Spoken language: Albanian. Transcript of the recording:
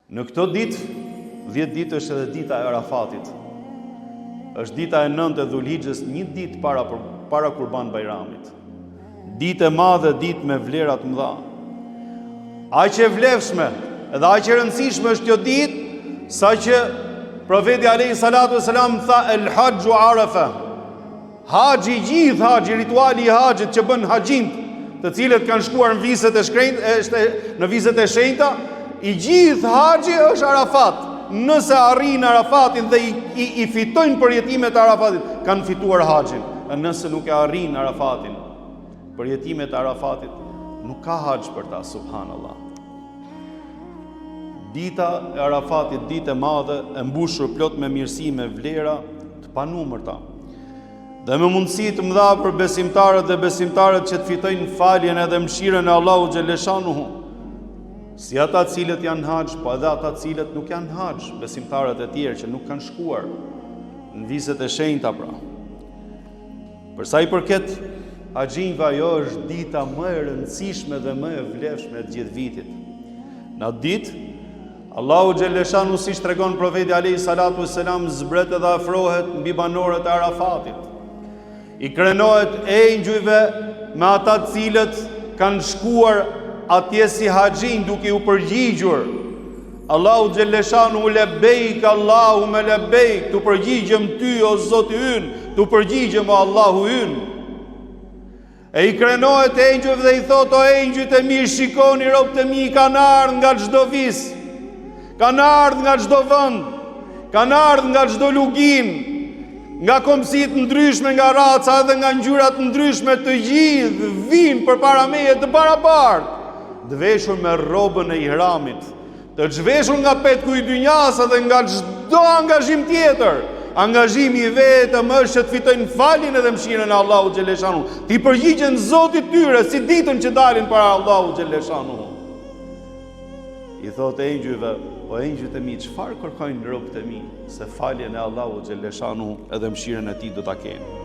Në këto ditë, 10 ditë është edhe dita e Arafatit. Është dita e 9 e Dhulhixhës, një ditë para Kurban Bajramit. Ditë e madhe, ditë me vlera të mëdha. Aq e vlefshme, edhe aq e rëndësishme është kjo ditë, saqë profeti alayhi salatu wasalam tha el hajju arafa. Haxhi, gjithë haxhi, rituali i haxhit që bën haxhint, të cilët kanë shkuar në vizet e shkrenjta, në vizet e shenjta, i gjithë haxhi është Arafat. Nëse arrin Arafatin dhe i fitojnë përjetimet e Arafatit, kanë fituar haxhin. Nëse nuk e arrin Arafatin, përjetimet e Arafatit, nuk ka haxh për ta, subhanallah. Dita e Arafatit, ditë e madhe, e mbushur plot me mirësi, me vlera të panumërta. Dhe me mundësi të mëdha për besimtarët dhe besimtarët që të fitojnë faljen edhe mëshirën e Allahu xhaleshanuhu. Si ata cilët janë haxh, po edhe ata cilët nuk janë haxh, besimtarët e tjerë që nuk kanë shkuar në vizet e shenjta pra. Për sa i përket haxhinjve, ajo është dita më e rëndësishme dhe më e vlefshme të gjithë vitit. Në atë ditë, Allahu xhaleshanu, siç tregon profeti alayhi salatu wassalam, zbret edhe afrohet mbi banorët e Arafatit. I krenohet engjujve me ata të cilët kanë shkuar atje si haxhin duke u përgjigjur. Allahu xhaleshanu, lebejk Allahume lebejk, tu përgjigjem ty o Zoti ynë, tu përgjigjem o Allahu ynë. E i krenohet engjujve dhe i thot, o engjujt e mi, shikoni robët e mi, kanë ardhur nga çdo vis, kanë ardhur nga çdo vend, kanë ardhur nga çdo lugin, nga komësit ndryshme, nga raca dhe nga ngjyrat ndryshme, të gjithë vinë përpara meje të barabartë, të veshur me rrobën e ihramit, të zhveshur nga petku i dynjas dhe nga çdo angazhim tjetër. Angazhimi i vetëm është që të fitojnë faljen edhe mëshirën e Allahu xhaleshanu, të i përgjigjen Zotit tyre si ditën që dalin para Allahu xhaleshanu. I thotë engjujve, o engjujt e mi, çfarë kërkojnë robët e mi, se faljen e Allahu xhaleshanu edhe mëshirën e tij do ta kenë.